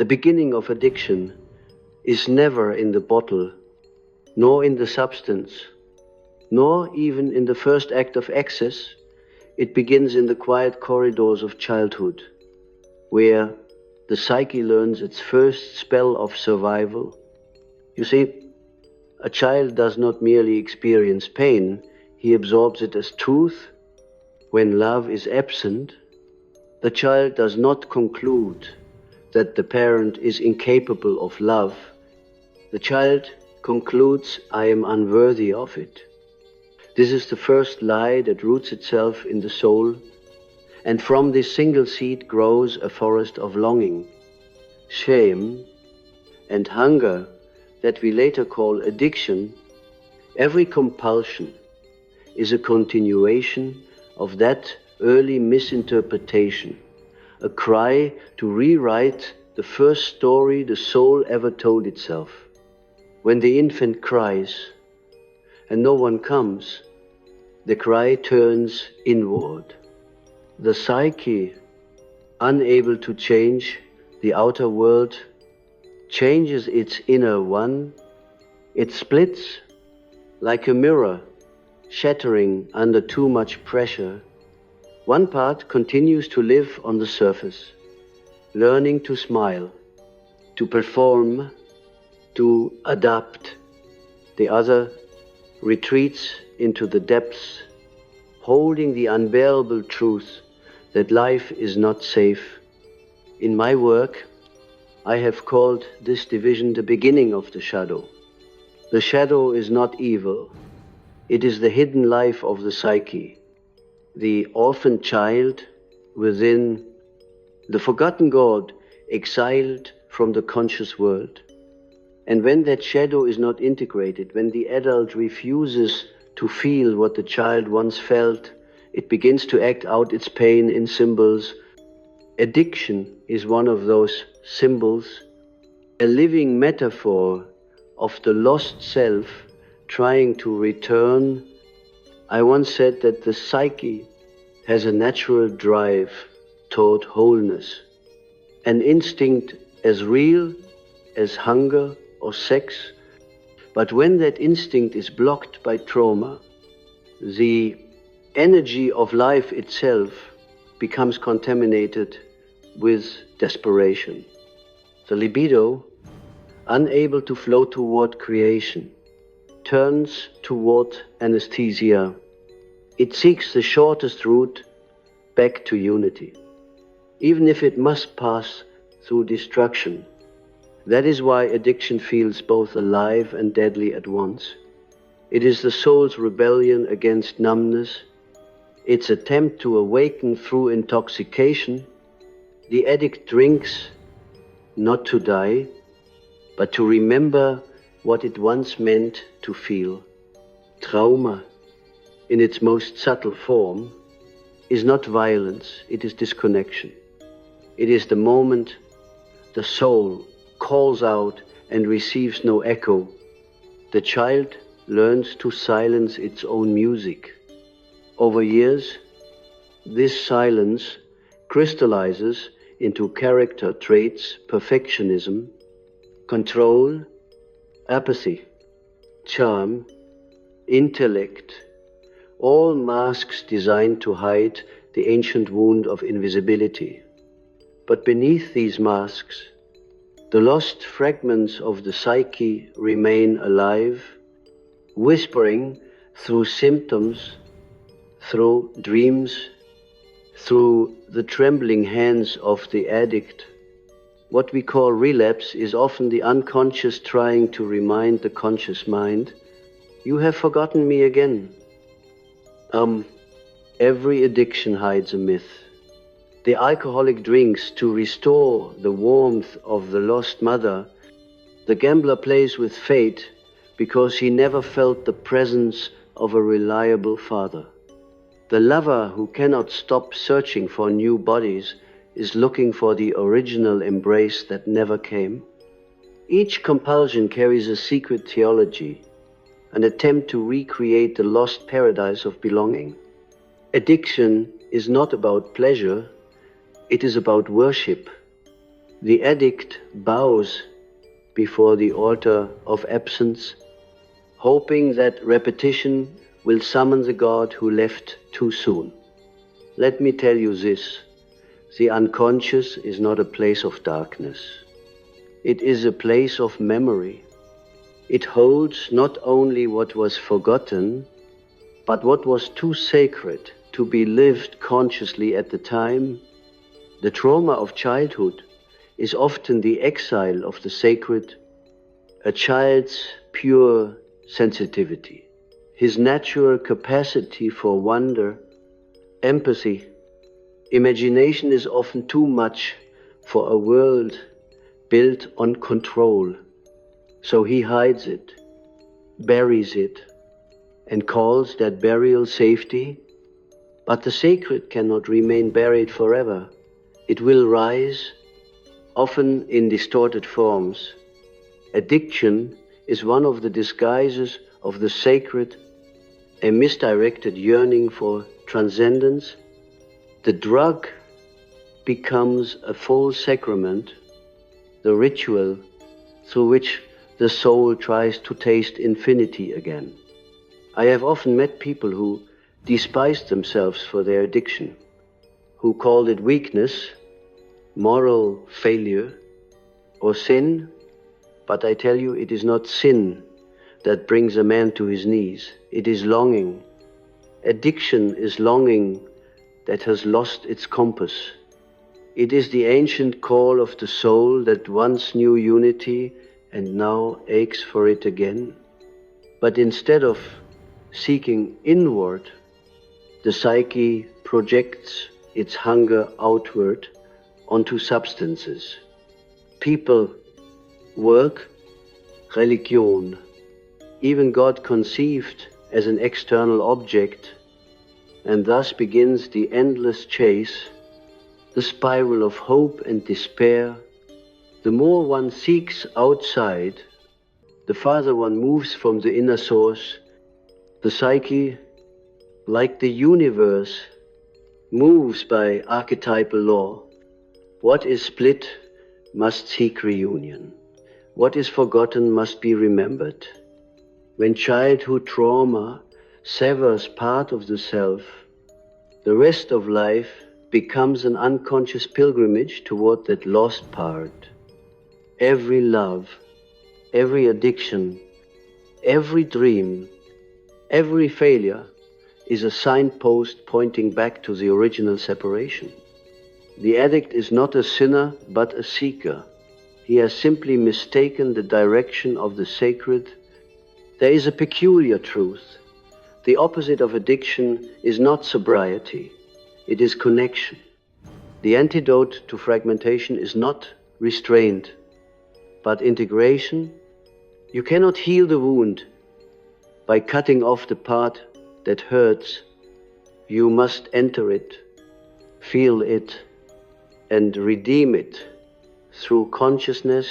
The beginning of addiction is never in the bottle, nor in the substance, nor even in the first act of excess. It begins in the quiet corridors of childhood, where the psyche learns its first spell of survival. You see, a child does not merely experience pain, he absorbs it as truth. When love is absent, the child does not conclude that the parent is incapable of love. The child concludes, I am unworthy of it. This is the first lie that roots itself in the soul, and from this single seed grows a forest of longing, shame, and hunger that we later call addiction. Every compulsion is a continuation of that early misinterpretation, a cry to rewrite the first story the soul ever told itself. When the infant cries and no one comes, the cry turns inward. The psyche, unable to change the outer world, changes its inner one. It splits like a mirror, shattering under too much pressure. One part continues to live on the surface, learning to smile, to perform, to adapt. The other retreats into the depths, holding the unbearable truth that life is not safe. In my work, I have called this division the beginning of the shadow. The shadow is not evil. It is the hidden life of the psyche, the orphan child within, the forgotten God exiled from the conscious world. And when that shadow is not integrated, when the adult refuses to feel what the child once felt, it begins to act out its pain in symbols. Addiction is one of those symbols, a living metaphor of the lost self trying to return. I once said that the psyche has a natural drive toward wholeness, an instinct as real as hunger or sex. But when that instinct is blocked by trauma, the energy of life itself becomes contaminated with desperation. The libido, unable to flow toward creation, turns toward anesthesia. It seeks the shortest route back to unity, even if it must pass through destruction. That is why addiction feels both alive and deadly at once. It is the soul's rebellion against numbness, its attempt to awaken through intoxication. The addict drinks not to die, but to remember what it once meant to feel. Trauma, in its most subtle form, is not violence, it is disconnection. It is the moment the soul calls out and receives no echo. The child learns to silence its own music. Over years, this silence crystallizes into character traits: perfectionism, control, apathy, charm, intellect, all masks designed to hide the ancient wound of invisibility. But beneath these masks, the lost fragments of the psyche remain alive, whispering through symptoms, through dreams, through the trembling hands of the addict. What we call relapse is often the unconscious trying to remind the conscious mind, you have forgotten me again. Every addiction hides a myth. The alcoholic drinks to restore the warmth of the lost mother. The gambler plays with fate because he never felt the presence of a reliable father. The lover who cannot stop searching for new bodies is looking for the original embrace that never came. Each compulsion carries a secret theology, an attempt to recreate the lost paradise of belonging. Addiction is not about pleasure, it is about worship. The addict bows before the altar of absence, hoping that repetition will summon the God who left too soon. Let me tell you this: the unconscious is not a place of darkness. It is a place of memory. It holds not only what was forgotten, but what was too sacred to be lived consciously at the time. The trauma of childhood is often the exile of the sacred, a child's pure sensitivity, his natural capacity for wonder, empathy. Imagination is often too much for a world built on control, so he hides it, buries it, and calls that burial safety. But the sacred cannot remain buried forever. It will rise, often in distorted forms. Addiction is one of the disguises of the sacred, a misdirected yearning for transcendence. The drug becomes a false sacrament, the ritual through which the soul tries to taste infinity again. I have often met people who despised themselves for their addiction, who called it weakness, moral failure, or sin. But I tell you, it is not sin that brings a man to his knees. It is longing. Addiction is longing that has lost its compass. It is the ancient call of the soul that once knew unity and now aches for it again. But instead of seeking inward, the psyche projects its hunger outward onto substances. People, work, religion, even God conceived as an external object, and thus begins the endless chase, the spiral of hope and despair. The more one seeks outside, the farther one moves from the inner source. The psyche, like the universe, moves by archetypal law. What is split must seek reunion. What is forgotten must be remembered. When childhood trauma severs part of the self, the rest of life becomes an unconscious pilgrimage toward that lost part. Every love, every addiction, every dream, every failure is a signpost pointing back to the original separation. The addict is not a sinner, but a seeker. He has simply mistaken the direction of the sacred. There is a peculiar truth. The opposite of addiction is not sobriety, it is connection. The antidote to fragmentation is not restraint, but integration. You cannot heal the wound by cutting off the part that hurts. You must enter it, feel it, and redeem it through consciousness.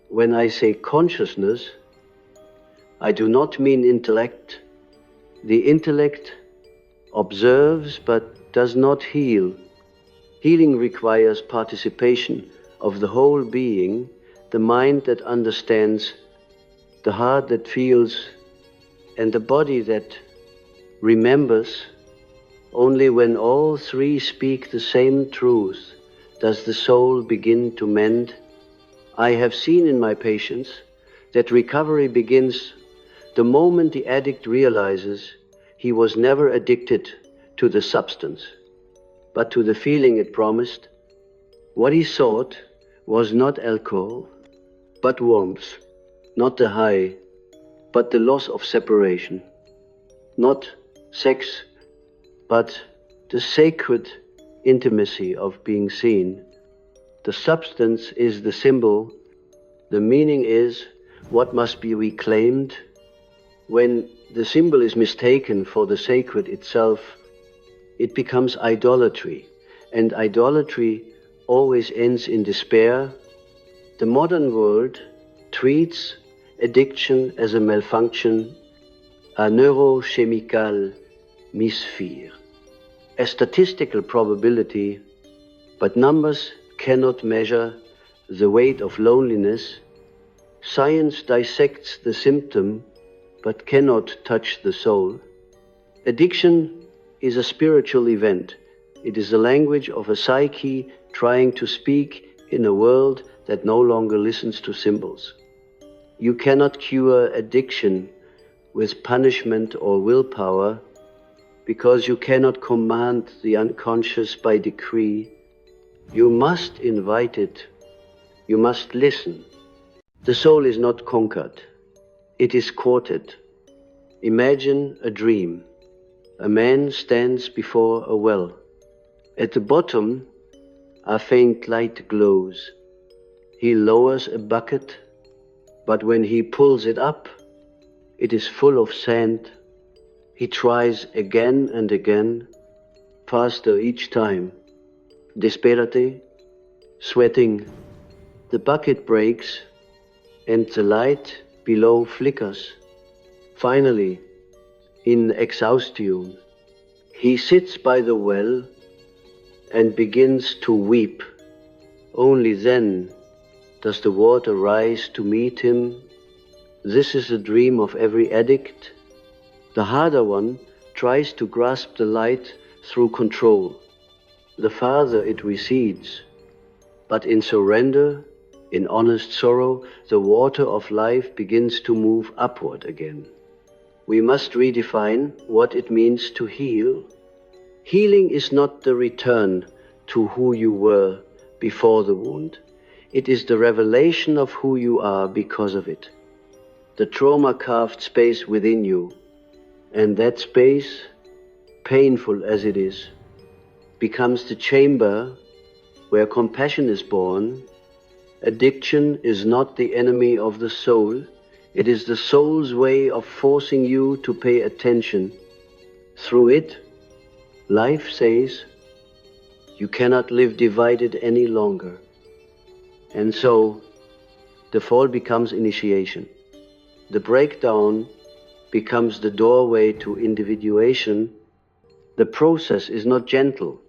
When I say consciousness, I do not mean intellect. The intellect observes but does not heal. Healing requires participation of the whole being, the mind that understands, the heart that feels, and the body that remembers. Only when all three speak the same truth does the soul begin to mend. I have seen in my patients that recovery begins the moment the addict realizes he was never addicted to the substance, but to the feeling it promised. What he sought was not alcohol, but warmth, not the high, but the loss of separation, not sex, but the sacred intimacy of being seen. The substance is the symbol, the meaning is what must be reclaimed. When the symbol is mistaken for the sacred itself, it becomes idolatry, and idolatry always ends in despair. The modern world treats addiction as a malfunction, a neurochemical misfire, a statistical probability, but numbers cannot measure the weight of loneliness, science dissects the symptom but cannot touch the soul. Addiction is a spiritual event. It is the language of a psyche trying to speak in a world that no longer listens to symbols. You cannot cure addiction with punishment or willpower, because you cannot command the unconscious by decree. You must invite it. You must listen. The soul is not conquered. It is courted. Imagine a dream. A man stands before a well. At the bottom, a faint light glows. He lowers a bucket, but when he pulls it up, it is full of sand. He tries again and again, faster each time. Desperate, sweating, the bucket breaks and the light below flickers. Finally, in exhaustion, he sits by the well and begins to weep. Only then does the water rise to meet him. This is the dream of every addict. The harder one tries to grasp the light through control. The farther it recedes. But in surrender, in honest sorrow, the water of life begins to move upward again. We must redefine what it means to heal. Healing is not the return to who you were before the wound. It is the revelation of who you are because of it. The trauma carved space within you. And that space, painful as it is, becomes the chamber where compassion is born. Addiction is not the enemy of the soul. It is the soul's way of forcing you to pay attention. Through it, life says, you cannot live divided any longer. And so, the fall becomes initiation. The breakdown becomes the doorway to individuation. The process is not gentle.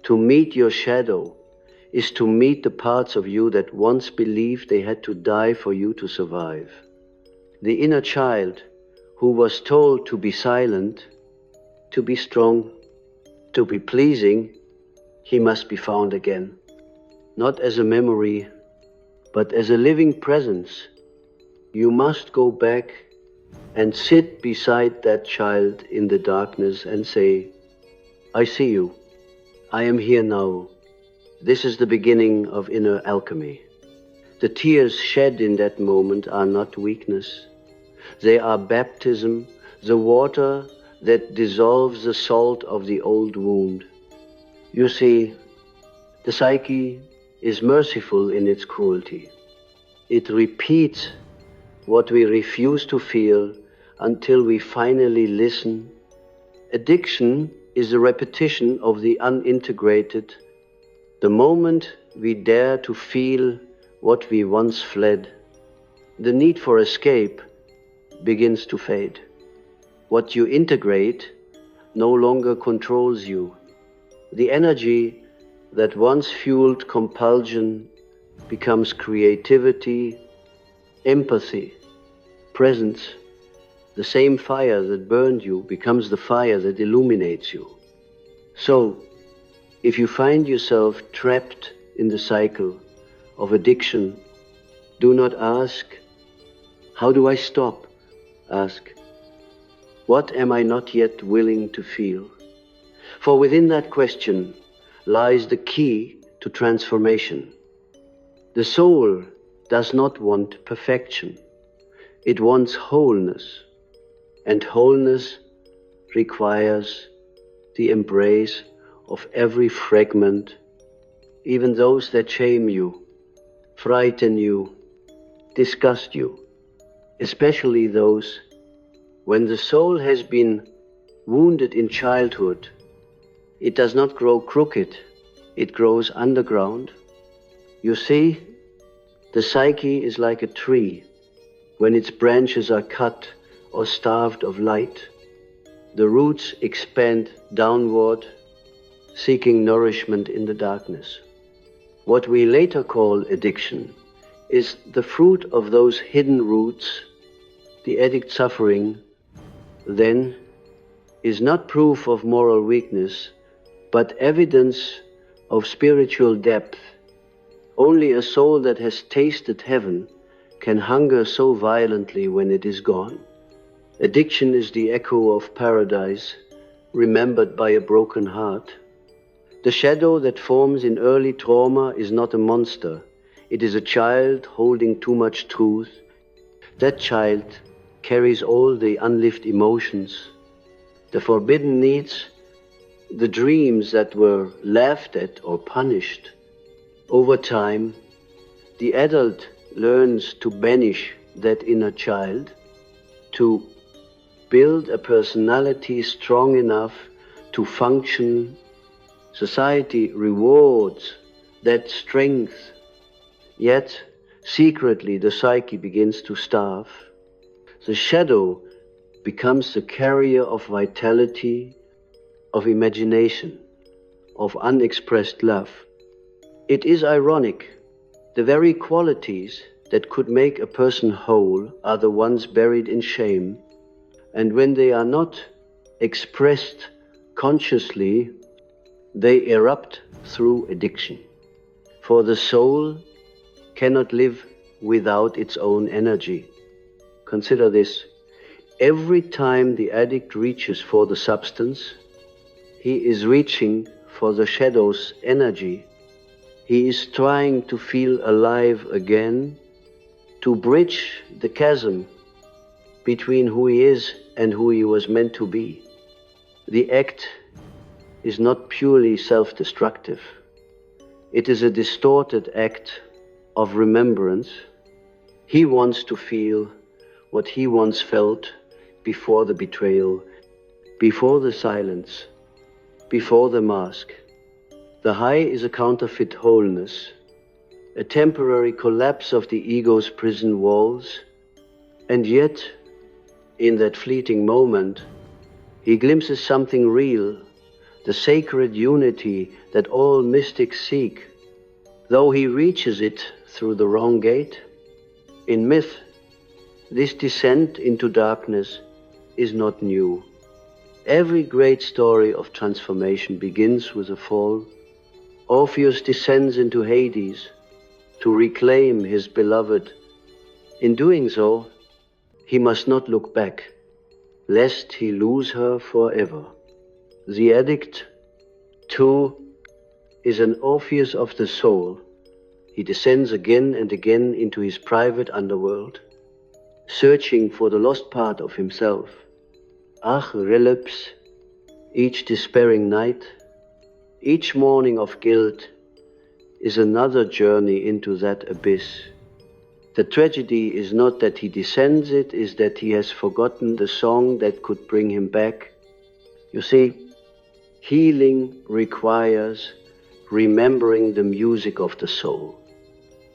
To meet your shadow is to meet the parts of you that once believed they had to die for you to survive. The inner child who was told to be silent, to be strong, to be pleasing, he must be found again. Not as a memory, but as a living presence. You must go back and sit beside that child in the darkness and say, I see you. I am here now. This is the beginning of inner alchemy. The tears shed in that moment are not weakness. They are baptism, the water that dissolves the salt of the old wound. You see, the psyche is merciful in its cruelty. It repeats what we refuse to feel until we finally listen. Addiction is a repetition of the unintegrated. The moment we dare to feel what we once fled, the need for escape begins to fade. What you integrate no longer controls you. The energy that once fueled compulsion becomes creativity, empathy, presence. The same fire that burned you becomes the fire that illuminates you. So, if you find yourself trapped in the cycle of addiction, do not ask, how do I stop? Ask, what am I not yet willing to feel? For within that question lies the key to transformation. The soul does not want perfection. It wants wholeness. And wholeness requires the embrace of every fragment, even those that shame you, frighten you, disgust you, especially those when the soul has been wounded in childhood. It does not grow crooked, it grows underground. You see, the psyche is like a tree. When its branches are cut or starved of light, the roots expand downward, seeking nourishment in the darkness. What we later call addiction is the fruit of those hidden roots. The addict suffering, then, is not proof of moral weakness, but evidence of spiritual depth. Only a soul that has tasted heaven can hunger so violently when it is gone. Addiction is the echo of paradise, remembered by a broken heart. The shadow that forms in early trauma is not a monster. It is a child holding too much truth. That child carries all the unlived emotions, the forbidden needs, the dreams that were laughed at or punished. Over time, the adult learns to banish that inner child, to build a personality strong enough to function. Society rewards that strength, yet secretly the psyche begins to starve. The shadow becomes the carrier of vitality, of imagination, of unexpressed love. It is ironic, the very qualities that could make a person whole are the ones buried in shame, and when they are not expressed consciously, they erupt through addiction. For the soul cannot live without its own energy. Consider this. Every time the addict reaches for the substance, he is reaching for the shadow's energy. He is trying to feel alive again, to bridge the chasm between who he is and who he was meant to be. The act is not purely self-destructive. It is a distorted act of remembrance. He wants to feel what he once felt before the betrayal, before the silence, before the mask. The high is a counterfeit wholeness, a temporary collapse of the ego's prison walls, and yet, in that fleeting moment, he glimpses something real, the sacred unity that all mystics seek. Though he reaches it through the wrong gate, in myth, this descent into darkness is not new. Every great story of transformation begins with a fall. Orpheus descends into Hades to reclaim his beloved. In doing so, he must not look back, lest he lose her forever. The addict, too, is an Orpheus of the soul. He descends again and again into his private underworld, searching for the lost part of himself. Ach, relapse, each despairing night, each morning of guilt is another journey into that abyss. The tragedy is not that he descends, it is that he has forgotten the song that could bring him back. You see, healing requires remembering the music of the soul,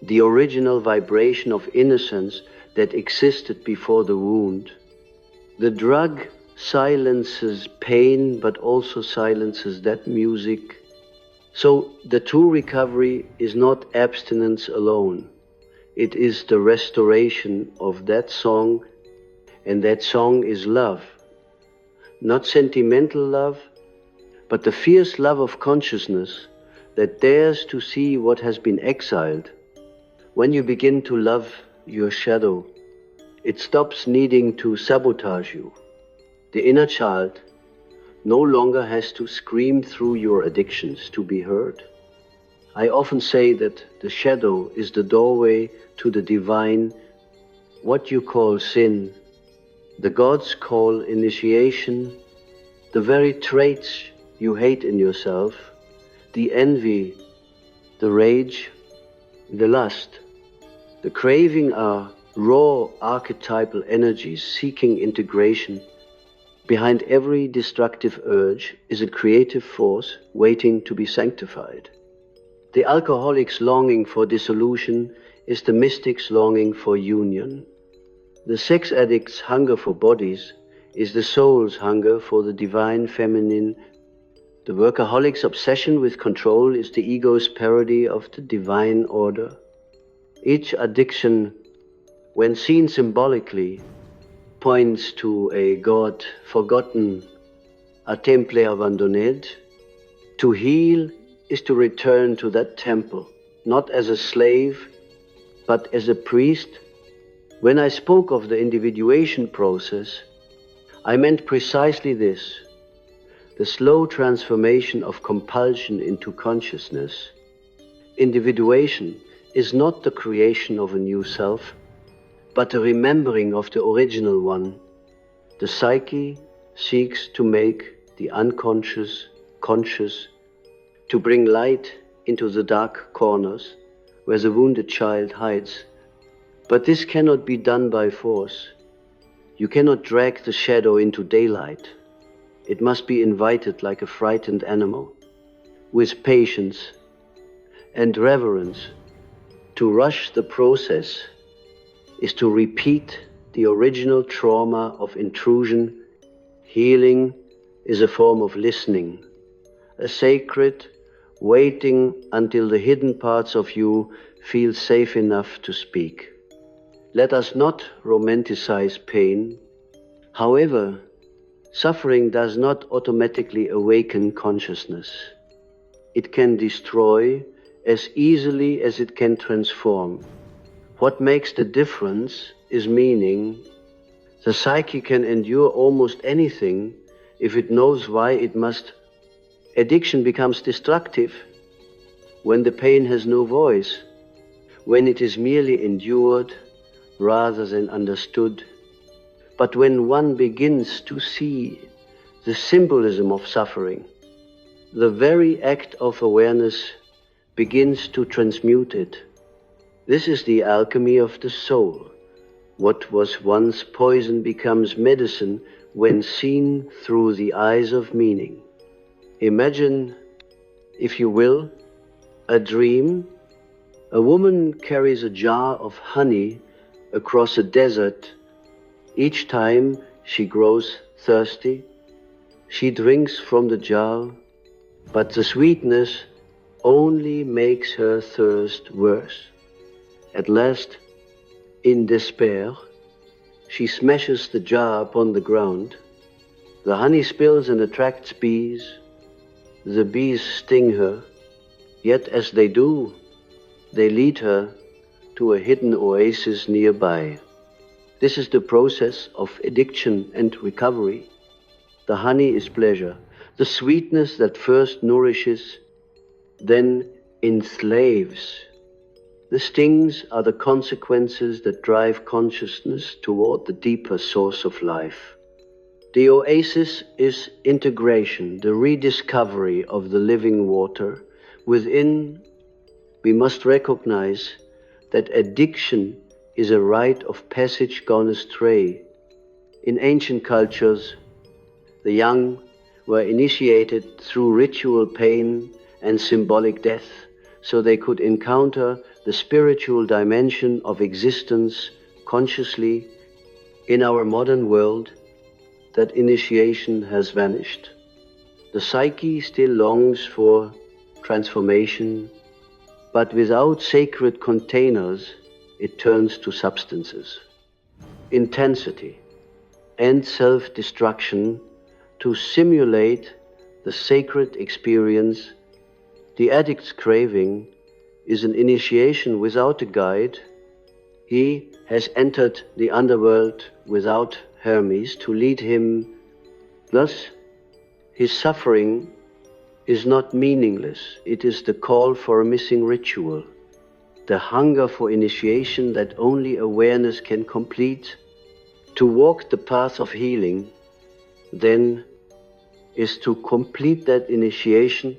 the original vibration of innocence that existed before the wound. The drug silences pain, but also silences that music. So the true recovery is not abstinence alone. It is the restoration of that song, and that song is love. Not sentimental love, but the fierce love of consciousness that dares to see what has been exiled. When you begin to love your shadow, it stops needing to sabotage you. The inner child no longer has to scream through your addictions to be heard. I often say that the shadow is the doorway to the divine. What you call sin, the gods call initiation, the very traits you hate in yourself, the envy, the rage, the lust, the craving are raw archetypal energies seeking integration. Behind every destructive urge is a creative force waiting to be sanctified. The alcoholic's longing for dissolution is the mystic's longing for union. The sex addict's hunger for bodies is the soul's hunger for the divine feminine. The workaholic's obsession with control is the ego's parody of the divine order. Each addiction, when seen symbolically, points to a God forgotten, a temple abandoned. To heal is to return to that temple, not as a slave, but as a priest. When I spoke of the individuation process, I meant precisely this: the slow transformation of compulsion into consciousness. Individuation is not the creation of a new self, but a remembering of the original one. The psyche seeks to make the unconscious conscious, to bring light into the dark corners where the wounded child hides. But this cannot be done by force. You cannot drag the shadow into daylight. It must be invited like a frightened animal, with patience and reverence. To rush the process is to repeat the original trauma of intrusion. Healing is a form of listening, a sacred waiting until the hidden parts of you feel safe enough to speak. Let us not romanticize pain. However, suffering does not automatically awaken consciousness. It can destroy as easily as it can transform. What makes the difference is meaning. The psyche can endure almost anything if it knows why it must. Addiction becomes destructive when the pain has no voice, when it is merely endured rather than understood. But when one begins to see the symbolism of suffering, the very act of awareness begins to transmute it. This is the alchemy of the soul. What was once poison becomes medicine when seen through the eyes of meaning. Imagine, if you will, a dream. A woman carries a jar of honey across a desert. Each time she grows thirsty, she drinks from the jar, but the sweetness only makes her thirst worse. At last, in despair, she smashes the jar upon the ground. The honey spills and attracts bees. The bees sting her, yet as they do, they lead her to a hidden oasis nearby. This is the process of addiction and recovery. The honey is pleasure, the sweetness that first nourishes, then enslaves. The stings are the consequences that drive consciousness toward the deeper source of life. The oasis is integration, the rediscovery of the living water. Within, we must recognize that addiction is a rite of passage gone astray. In ancient cultures, the young were initiated through ritual pain and symbolic death, so they could encounter the spiritual dimension of existence consciously. In our modern world, that initiation has vanished. The psyche still longs for transformation, but without sacred containers, it turns to substances, intensity, and self-destruction to simulate the sacred experience. The addict's craving is an initiation without a guide. He has entered the underworld without Hermes to lead him. Thus, his suffering is not meaningless. It is the call for a missing ritual, the hunger for initiation that only awareness can complete. To walk the path of healing, then, is to complete that initiation.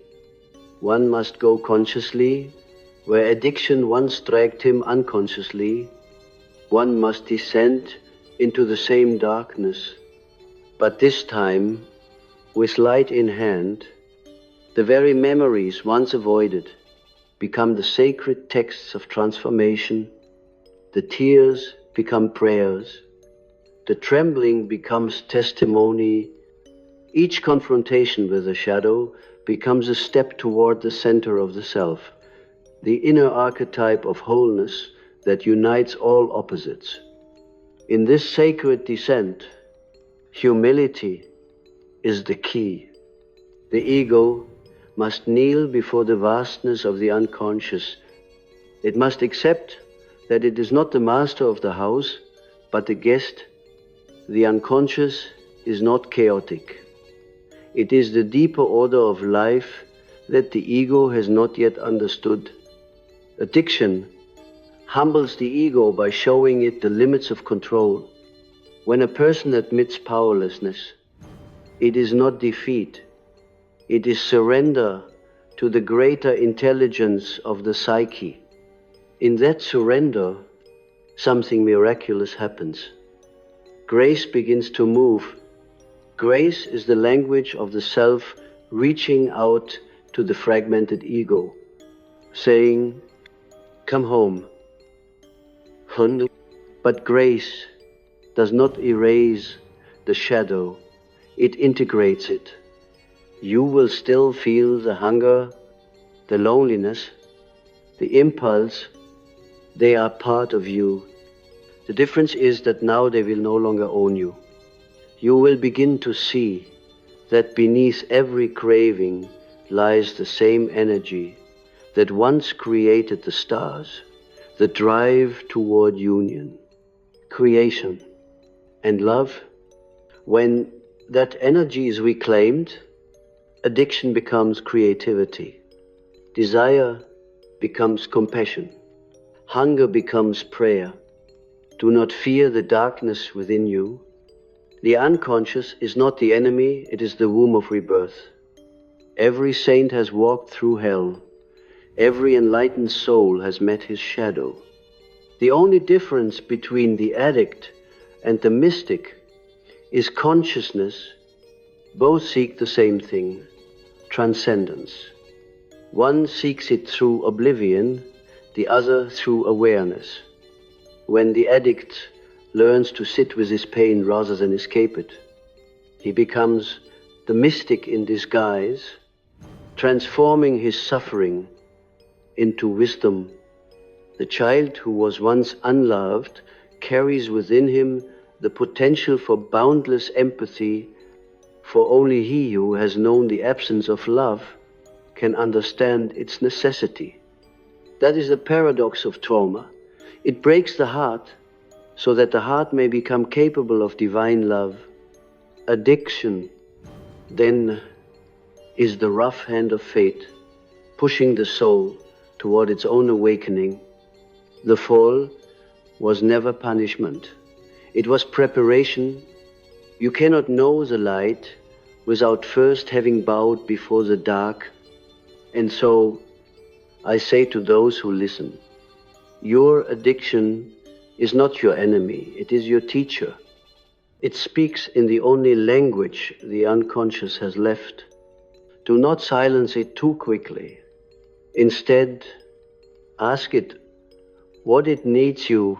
One must go consciously where addiction once dragged him unconsciously. One must descend into the same darkness, but this time, with light in hand, the very memories once avoided become the sacred texts of transformation. The tears become prayers. The trembling becomes testimony. Each confrontation with the shadow becomes a step toward the center of the self, the inner archetype of wholeness that unites all opposites. In this sacred descent, humility is the key. The ego must kneel before the vastness of the unconscious. It must accept that it is not the master of the house, but the guest. The unconscious is not chaotic. It is the deeper order of life that the ego has not yet understood. Addiction humbles the ego by showing it the limits of control. When a person admits powerlessness, it is not defeat. It is surrender to the greater intelligence of the psyche. In that surrender, something miraculous happens. Grace begins to move. Grace is the language of the self reaching out to the fragmented ego, saying, "Come home." But grace does not erase the shadow, it integrates it. You will still feel the hunger, the loneliness, the impulse. They are part of you. The difference is that now they will no longer own you. You will begin to see that beneath every craving lies the same energy that once created the stars, the drive toward union, creation, and love. When that energy is reclaimed, addiction becomes creativity, desire becomes compassion, hunger becomes prayer. Do not fear the darkness within you. The unconscious is not the enemy, it is the womb of rebirth. Every saint has walked through hell. Every enlightened soul has met his shadow. The only difference between the addict and the mystic is consciousness. Both seek the same thing, transcendence. One seeks it through oblivion, the other through awareness. When the addict learns to sit with his pain rather than escape it, he becomes the mystic in disguise, transforming his suffering into wisdom. The child who was once unloved carries within him the potential for boundless empathy, for only he who has known the absence of love can understand its necessity. That is the paradox of trauma. It breaks the heart so that the heart may become capable of divine love. Addiction, then, is the rough hand of fate, pushing the soul toward its own awakening. The fall was never punishment. It was preparation. You cannot know the light without first having bowed before the dark. And so I say to those who listen, your addiction is not your enemy, it is your teacher. It speaks in the only language the unconscious has left. Do not silence it too quickly. Instead, ask it what it needs you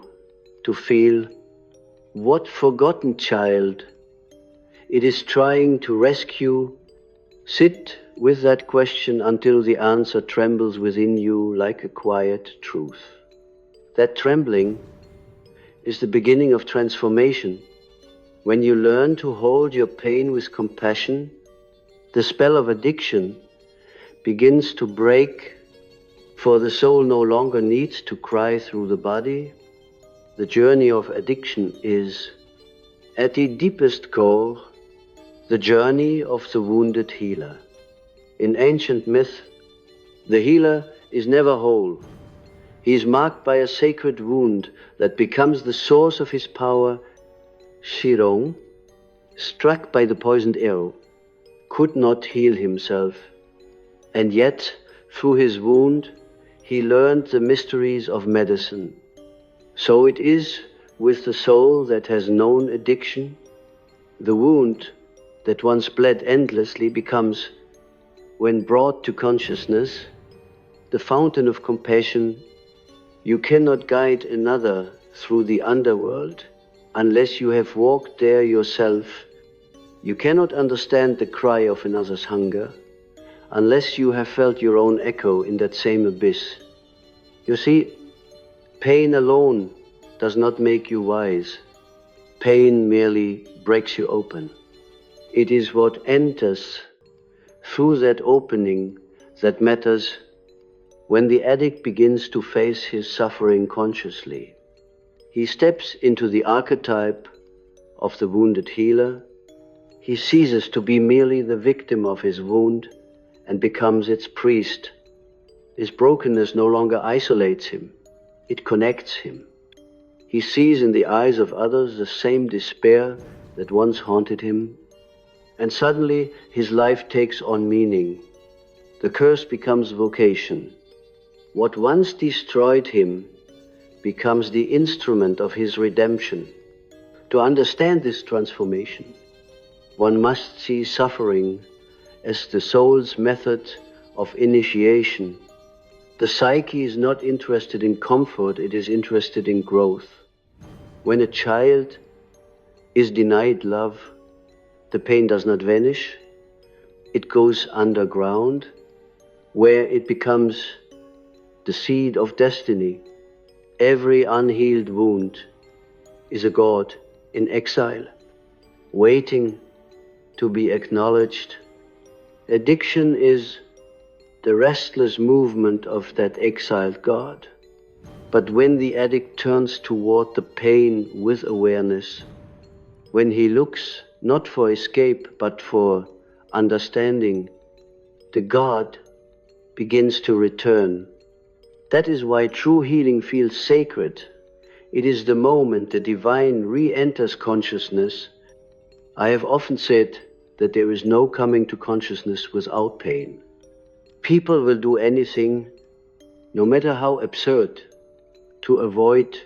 to feel, what forgotten child it is trying to rescue. Sit with that question until the answer trembles within you like a quiet truth. That trembling is the beginning of transformation. When you learn to hold your pain with compassion, the spell of addiction begins to break, for the soul no longer needs to cry through the body. The journey of addiction is, at the deepest core, the journey of the wounded healer. In ancient myth, the healer is never whole. He is marked by a sacred wound that becomes the source of his power. Jung, struck by the poisoned arrow, could not heal himself, and yet, through his wound, he learned the mysteries of medicine. So it is with the soul that has known addiction. The wound that once bled endlessly becomes, when brought to consciousness, the fountain of compassion. You cannot guide another through the underworld unless you have walked there yourself. You cannot understand the cry of another's hunger unless you have felt your own echo in that same abyss. You see, pain alone does not make you wise. Pain merely breaks you open. It is what enters through that opening that matters when the addict begins to face his suffering consciously. He steps into the archetype of the wounded healer. He ceases to be merely the victim of his wound and becomes its priest. His brokenness no longer isolates him, it connects him. He sees in the eyes of others the same despair that once haunted him, and suddenly his life takes on meaning. The curse becomes vocation. What once destroyed him becomes the instrument of his redemption. To understand this transformation, one must see suffering as the soul's method of initiation. The psyche is not interested in comfort, it is interested in growth. When a child is denied love, the pain does not vanish, it goes underground, where it becomes the seed of destiny. Every unhealed wound is a god in exile, waiting to be acknowledged. Addiction is the restless movement of that exiled god. But when the addict turns toward the pain with awareness, when he looks not for escape but for understanding, the god begins to return. That is why true healing feels sacred. It is the moment the divine re-enters consciousness. I have often said that there is no coming to consciousness without pain. People will do anything, no matter how absurd, to avoid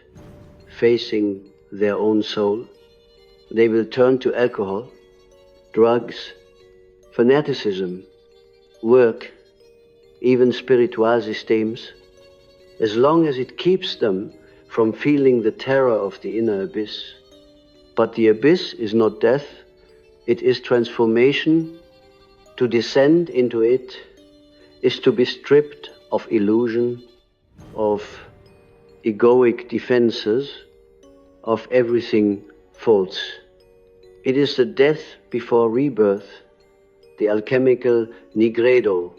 facing their own soul. They will turn to alcohol, drugs, fanaticism, work, even spiritual systems, as long as it keeps them from feeling the terror of the inner abyss. But the abyss is not death, it is transformation. To descend into it is to be stripped of illusion, of egoic defenses, of everything false. It is the death before rebirth, the alchemical nigredo,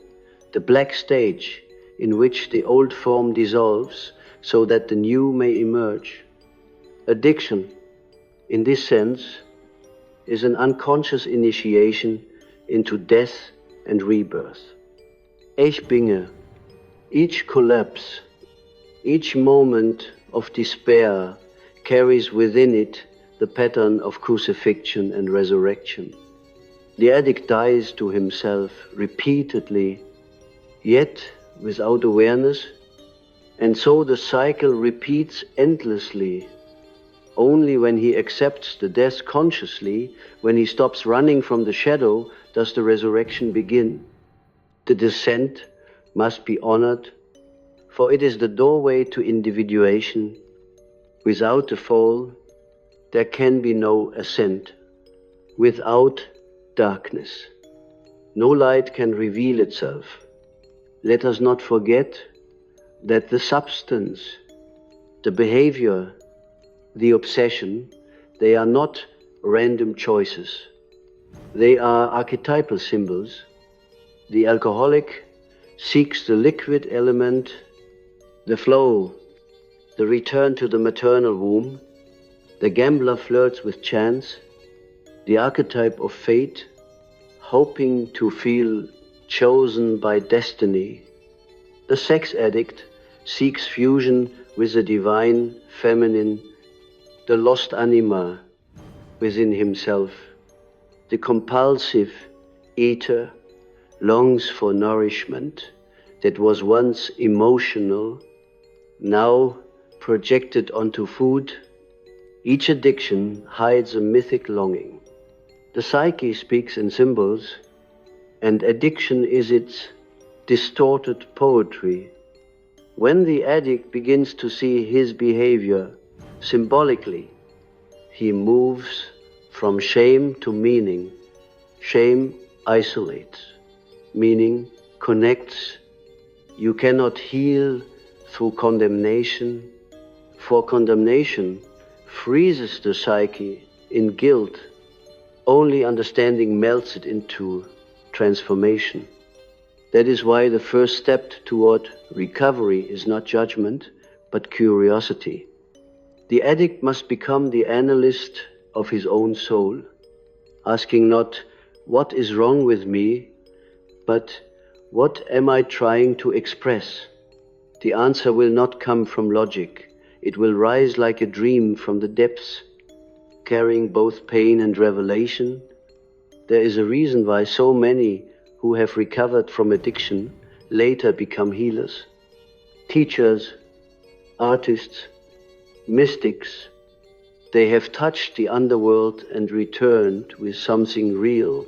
the black stage in which the old form dissolves so that the new may emerge. Addiction, in this sense, is an unconscious initiation into death and rebirth. Ich binge, each collapse, each moment of despair carries within it the pattern of crucifixion and resurrection. The addict dies to himself repeatedly, yet without awareness, and so the cycle repeats endlessly. Only when he accepts the death consciously, when he stops running from the shadow, does the resurrection begin. The descent must be honored, for it is the doorway to individuation. Without the fall, there can be no ascent. Without darkness, no light can reveal itself. Let us not forget that the substance, the behavior, the obsession, they are not random choices. They are archetypal symbols. The alcoholic seeks the liquid element, the flow, the return to the maternal womb. The gambler flirts with chance, the archetype of fate, hoping to feel chosen by destiny. The sex addict seeks fusion with the divine feminine, the lost anima within himself. The compulsive eater longs for nourishment that was once emotional, now projected onto food. Each addiction hides a mythic longing. The psyche speaks in symbols, and addiction is its distorted poetry. When the addict begins to see his behavior symbolically, he moves from shame to meaning. Shame isolates. meaning connects. You cannot heal through condemnation, for condemnation freezes the psyche in guilt. Only understanding melts it into transformation. That is why the first step toward recovery is not judgment, but curiosity. The addict must become the analyst of his own soul, asking not, what is wrong with me, but what am I trying to express? The answer will not come from logic. It will rise like a dream from the depths, carrying both pain and revelation. There is a reason why so many who have recovered from addiction later become healers. Teachers, artists, mystics, they have touched the underworld and returned with something real.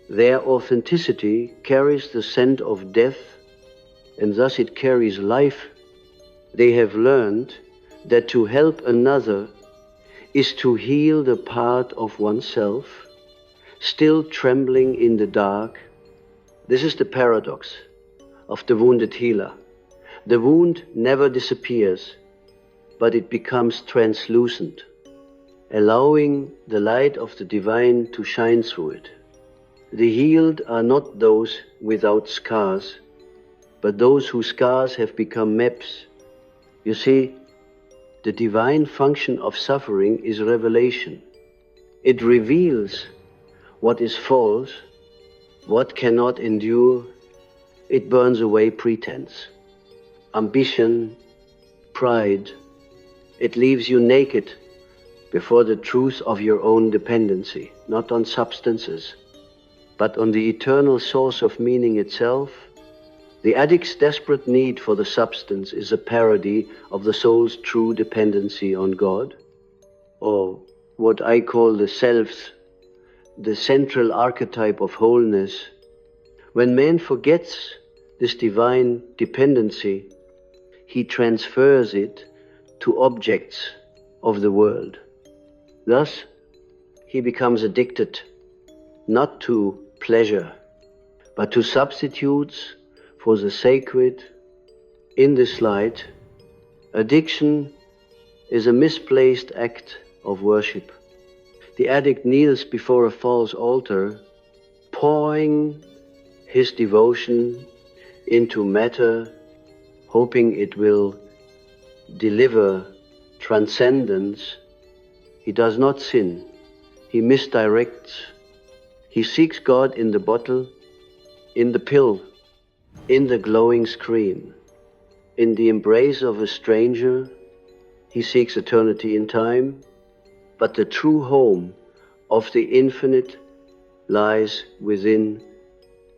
Their authenticity carries the scent of death, and thus it carries life. They have learned that to help another is to heal the part of oneself still trembling in the dark. This is the paradox of the wounded healer. The wound never disappears, but it becomes translucent, allowing the light of the divine to shine through it. The healed are not those without scars, but those whose scars have become maps. You see, the divine function of suffering is revelation. It reveals what is false, what cannot endure. It burns away pretense, ambition, pride. It leaves you naked before the truth of your own dependency, not on substances, but on the eternal source of meaning itself. The addict's desperate need for the substance is a parody of the soul's true dependency on God, or what I call the self's, the central archetype of wholeness. When man forgets this divine dependency, he transfers it to objects of the world. Thus, he becomes addicted not to pleasure, but to substitutes for the sacred. In this light, addiction is a misplaced act of worship. The addict kneels before a false altar, pouring his devotion into matter, hoping it will deliver transcendence. He does not sin. He misdirects. He seeks God in the bottle, in the pill, in the glowing screen. In the embrace of a stranger, he seeks eternity in time, but the true home of the infinite lies within,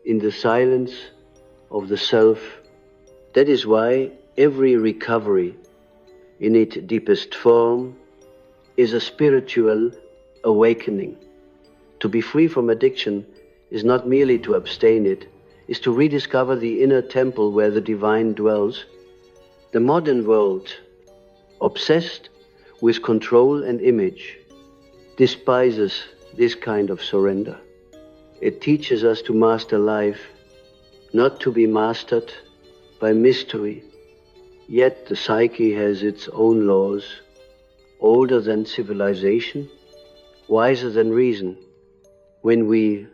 in the silence of the self. That is why every recovery, in its deepest form, is a spiritual awakening. To be free from addiction is not merely to abstain it, is to rediscover the inner temple where the divine dwells. The modern world, obsessed with control and image, despises this kind of surrender. It teaches us to master life, not to be mastered by mystery. Yet the psyche has its own laws, older than civilization, wiser than reason. When we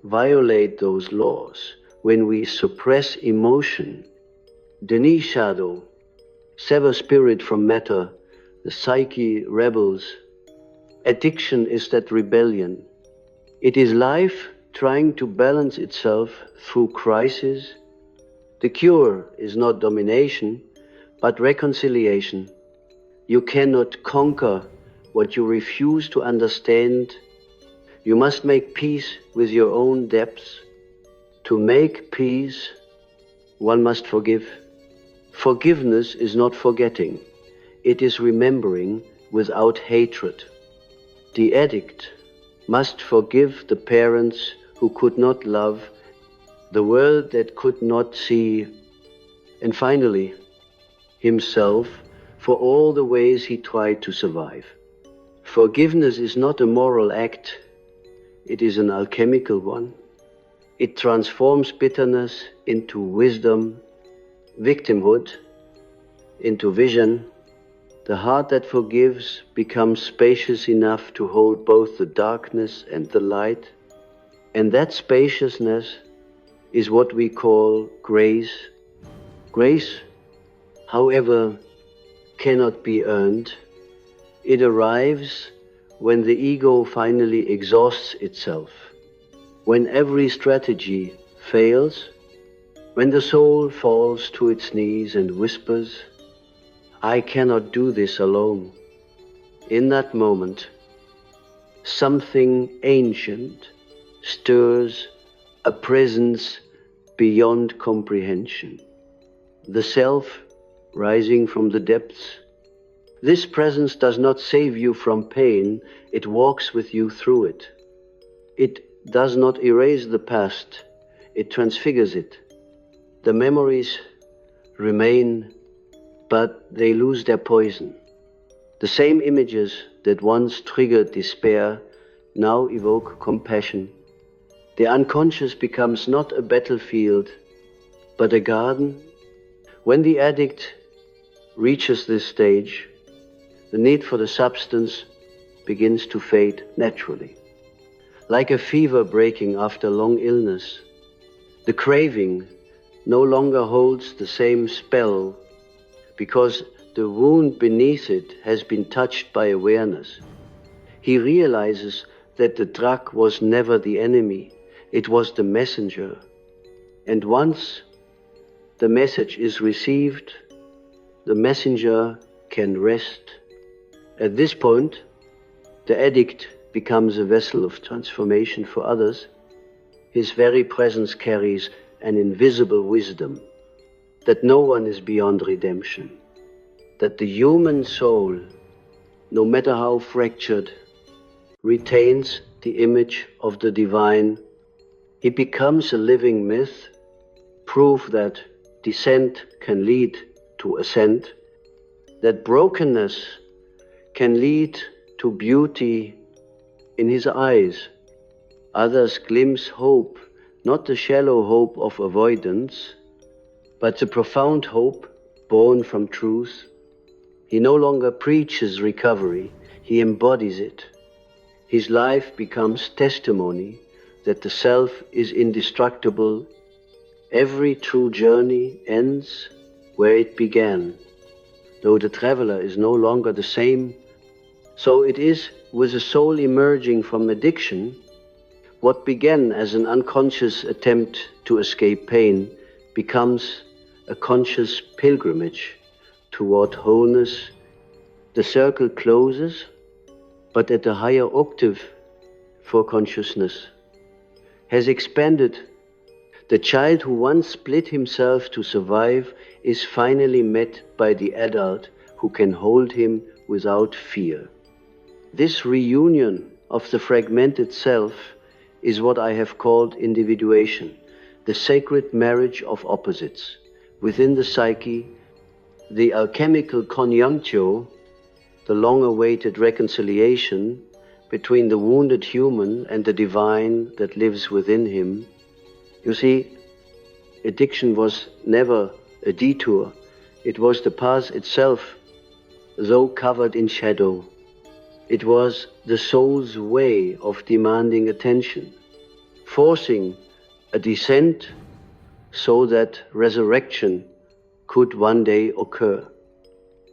violate those laws, when we suppress emotion, deny shadow, sever spirit from matter, the psyche rebels. Addiction is that rebellion. It is life trying to balance itself through crisis. The cure is not domination, but reconciliation. You cannot conquer what you refuse to understand. You must make peace with your own depths. To make peace, one must forgive. Forgiveness is not forgetting. It is remembering without hatred. The addict must forgive the parents who could not love, the world that could not see, and finally, himself for all the ways he tried to survive. Forgiveness is not a moral act, it is an alchemical one. It transforms bitterness into wisdom, victimhood into vision. The heart that forgives becomes spacious enough to hold both the darkness and the light. And that spaciousness is what we call grace. Grace, however, cannot be earned. It arrives when the ego finally exhausts itself, when every strategy fails, when the soul falls to its knees and whispers, "I cannot do this alone." In that moment, something ancient stirs, a presence beyond comprehension, the self rising from the depths. This presence does not save you from pain, it walks with you through it. It does not erase the past, it transfigures it. The memories remain, but they lose their poison. The same images that once triggered despair now evoke compassion. The unconscious becomes not a battlefield, but a garden. When the addict reaches this stage, the need for the substance begins to fade naturally. Like a fever breaking after long illness, the craving no longer holds the same spell because the wound beneath it has been touched by awareness. He realizes that the drug was never the enemy, it was the messenger. And once the message is received, the messenger can rest. At this point, the addict becomes a vessel of transformation for others. His very presence carries an invisible wisdom, that no one is beyond redemption, that the human soul, no matter how fractured, retains the image of the divine. He becomes a living myth, proof that descent can lead to ascent, that brokenness can lead to beauty in his eyes. Others glimpse hope, not the shallow hope of avoidance, but the profound hope born from truth. He no longer preaches recovery, he embodies it. His life becomes testimony that the self is indestructible. Every true journey ends where it began. Though the traveler is no longer the same, so it is with a soul emerging from addiction. What began as an unconscious attempt to escape pain becomes a conscious pilgrimage toward wholeness. The circle closes, but at a higher octave, for consciousness has expanded. The child who once split himself to survive is finally met by the adult who can hold him without fear. This reunion of the fragmented self is what I have called individuation, the sacred marriage of opposites. Within the psyche, the alchemical conjunctio, the long-awaited reconciliation between the wounded human and the divine that lives within him. You see, addiction was never a detour. It was the path itself, though covered in shadow. It was the soul's way of demanding attention, forcing a descent so that resurrection could one day occur.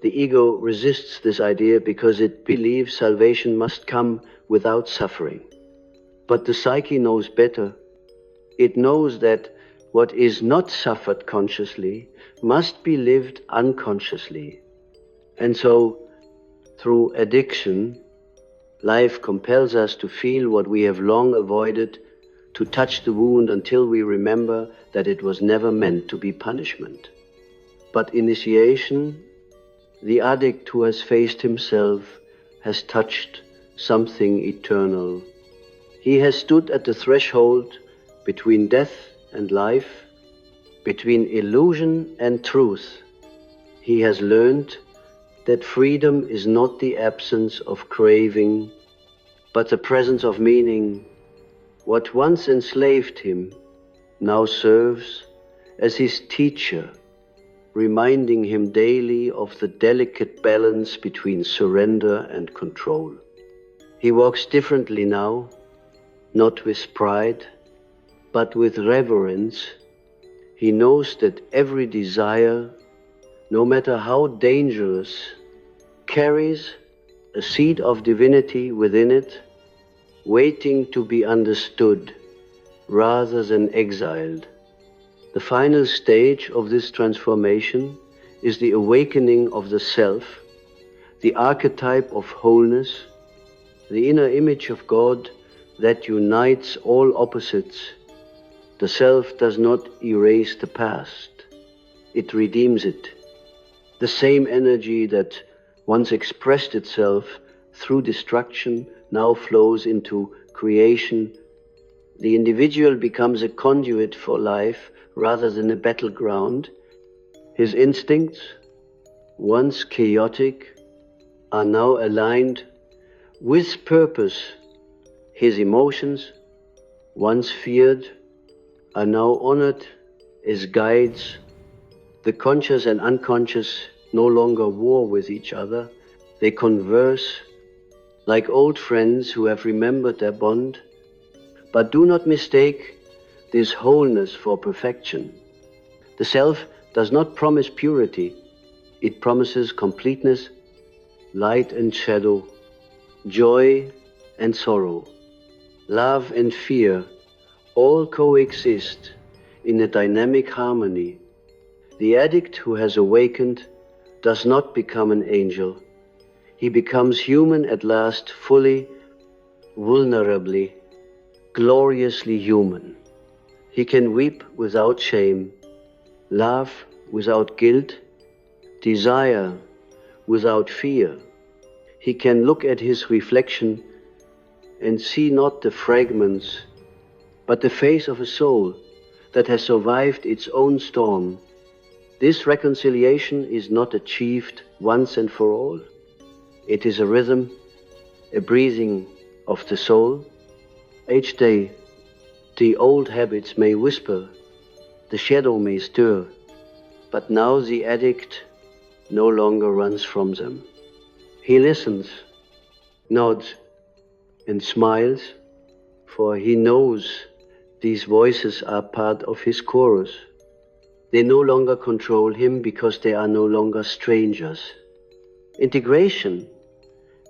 The ego resists this idea because it believes salvation must come without suffering. But the psyche knows better. It knows that what is not suffered consciously must be lived unconsciously. And so, through addiction, life compels us to feel what we have long avoided, to touch the wound until we remember that it was never meant to be punishment. But initiation, the addict who has faced himself, has touched something eternal. He has stood at the threshold between death and life, between illusion and truth. He has learned that freedom is not the absence of craving, but the presence of meaning. What once enslaved him now serves as his teacher, reminding him daily of the delicate balance between surrender and control. He walks differently now, not with pride, but with reverence. He knows that every desire, no matter how dangerous, carries a seed of divinity within it, waiting to be understood rather than exiled. The final stage of this transformation is the awakening of the self, the archetype of wholeness, the inner image of God that unites all opposites. The self does not erase the past, it redeems it. The same energy that once expressed itself through destruction now flows into creation. The individual becomes a conduit for life rather than a battleground. His instincts, once chaotic, are now aligned with purpose. His emotions, once feared, are now honored as guides. The conscious and unconscious no longer war with each other. They converse like old friends who have remembered their bond. But do not mistake this wholeness for perfection. The self does not promise purity. It promises completeness, light and shadow, joy and sorrow, love and fear, all coexist in a dynamic harmony. The addict who has awakened does not become an angel. He becomes human at last, fully, vulnerably, gloriously human. He can weep without shame, laugh without guilt, desire without fear. He can look at his reflection and see not the fragments, but the face of a soul that has survived its own storm. This reconciliation is not achieved once and for all. It is a rhythm, a breathing of the soul. Each day, the old habits may whisper, the shadow may stir, but now the addict no longer runs from them. He listens, nods, and smiles, for he knows these voices are part of his chorus. They no longer control him because they are no longer strangers. Integration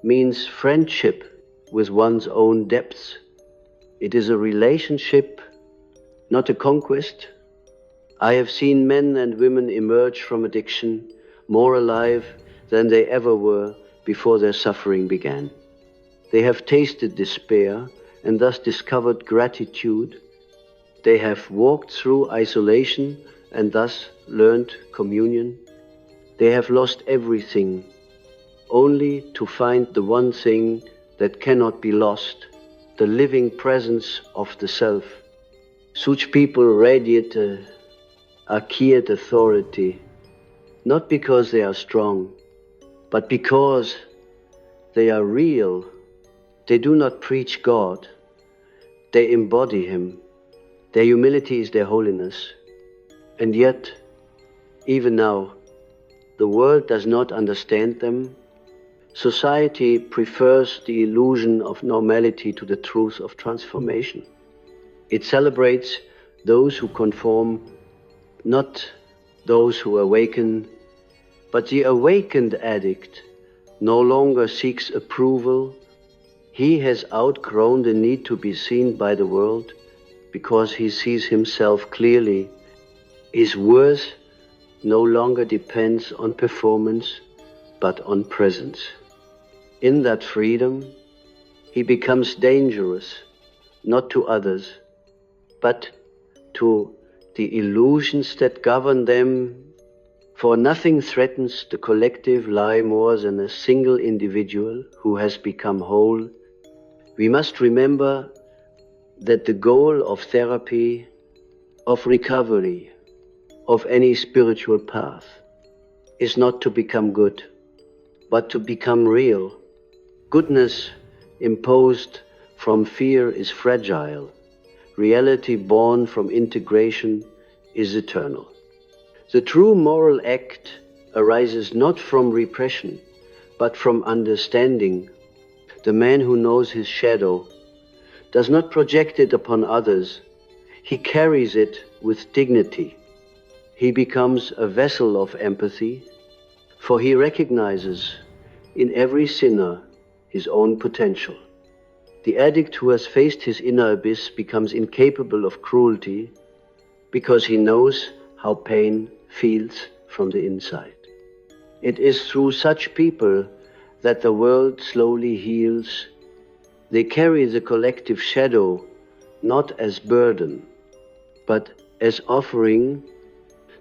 means friendship with one's own depths. It is a relationship, not a conquest. I have seen men and women emerge from addiction more alive than they ever were before their suffering began. They have tasted despair and thus discovered gratitude. They have walked through isolation and thus learned communion. They have lost everything, only to find the one thing that cannot be lost, the living presence of the self. Such people radiate a archaic authority, not because they are strong, but because they are real. They do not preach God, they embody Him. Their humility is their holiness. And yet, even now, the world does not understand them. Society prefers the illusion of normality to the truth of transformation. It celebrates those who conform, not those who awaken. But the awakened addict no longer seeks approval. He has outgrown the need to be seen by the world because he sees himself clearly. His worth no longer depends on performance, but on presence. In that freedom, he becomes dangerous, not to others, but to the illusions that govern them, for nothing threatens the collective lie more than a single individual who has become whole. We must remember that the goal of therapy, of recovery, of any spiritual path is not to become good, but to become real. Goodness imposed from fear is fragile. Reality born from integration is eternal. The true moral act arises not from repression, but from understanding. The man who knows his shadow does not project it upon others. He carries it with dignity. He becomes a vessel of empathy, for he recognizes in every sinner his own potential. The addict who has faced his inner abyss becomes incapable of cruelty because he knows how pain feels from the inside. It is through such people that the world slowly heals. They carry the collective shadow not as burden, but as offering.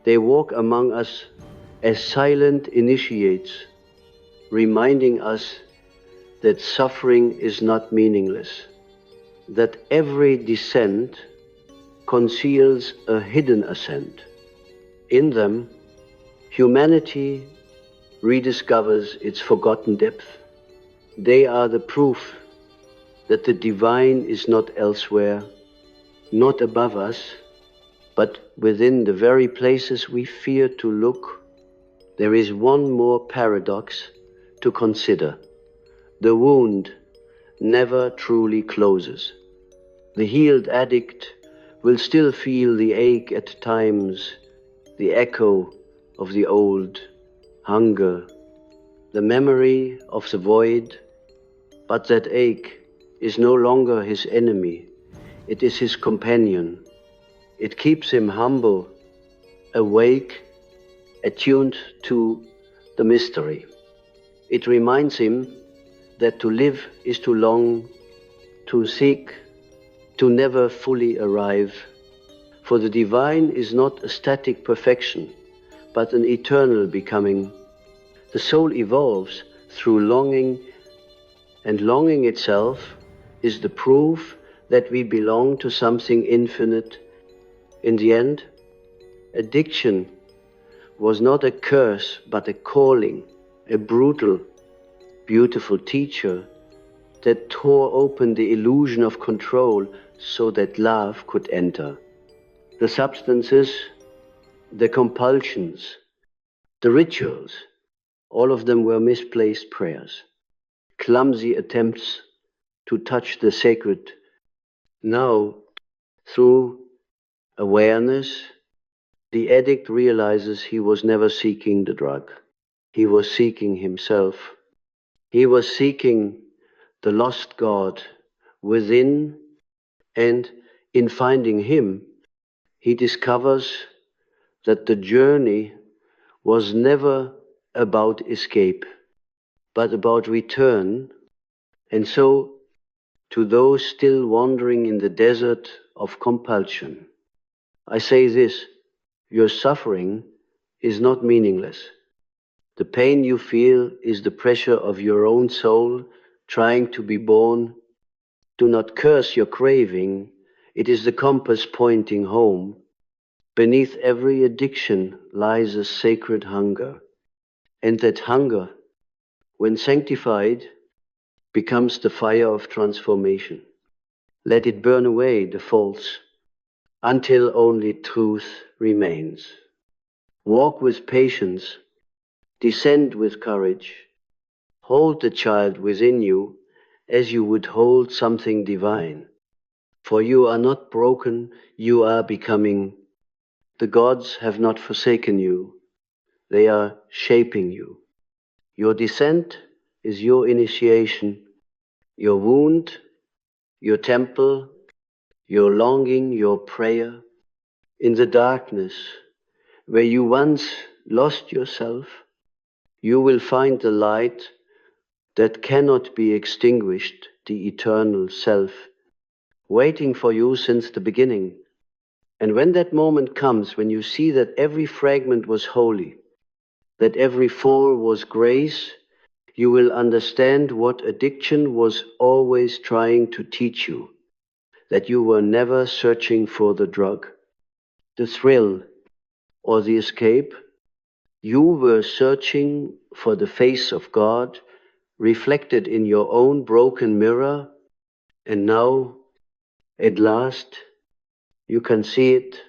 They walk among us as silent initiates, reminding us that suffering is not meaningless, that every descent conceals a hidden ascent. In them, humanity rediscovers its forgotten depth. They are the proof that the divine is not elsewhere, not above us, but within the very places we fear to look. There is one more paradox to consider. The wound never truly closes. The healed addict will still feel the ache at times, the echo of the old hunger, the memory of the void, but that ache is no longer his enemy. It is his companion. It keeps him humble, awake, attuned to the mystery. It reminds him that to live is to long, to seek, to never fully arrive. For the divine is not a static perfection, but an eternal becoming. The soul evolves through longing, and longing itself is the proof that we belong to something infinite. In the end, addiction was not a curse, but a calling, a brutal, beautiful teacher that tore open the illusion of control so that love could enter. The substances, the compulsions, the rituals, all of them were misplaced prayers, clumsy attempts to touch the sacred. Now, through awareness, the addict realizes he was never seeking the drug. He was seeking himself. He was seeking the lost God within, and in finding him, he discovers that the journey was never about escape, but about return. And so, to those still wandering in the desert of compulsion, I say this: your suffering is not meaningless. The pain you feel is the pressure of your own soul trying to be born. Do not curse your craving. It is the compass pointing home. Beneath every addiction lies a sacred hunger. And that hunger, when sanctified, becomes the fire of transformation. Let it burn away the false until only truth remains. Walk with patience. Descend with courage. Hold the child within you as you would hold something divine. For you are not broken, you are becoming. The gods have not forsaken you. They are shaping you. Your descent is your initiation, your wound, your temple, your longing, your prayer. In the darkness, where you once lost yourself, you will find the light that cannot be extinguished, the eternal self, waiting for you since the beginning. And when that moment comes, when you see that every fragment was holy, that every fall was grace, you will understand what addiction was always trying to teach you, that you were never searching for the drug, the thrill, or the escape. You were searching for the face of God reflected in your own broken mirror, and now, at last, You can see it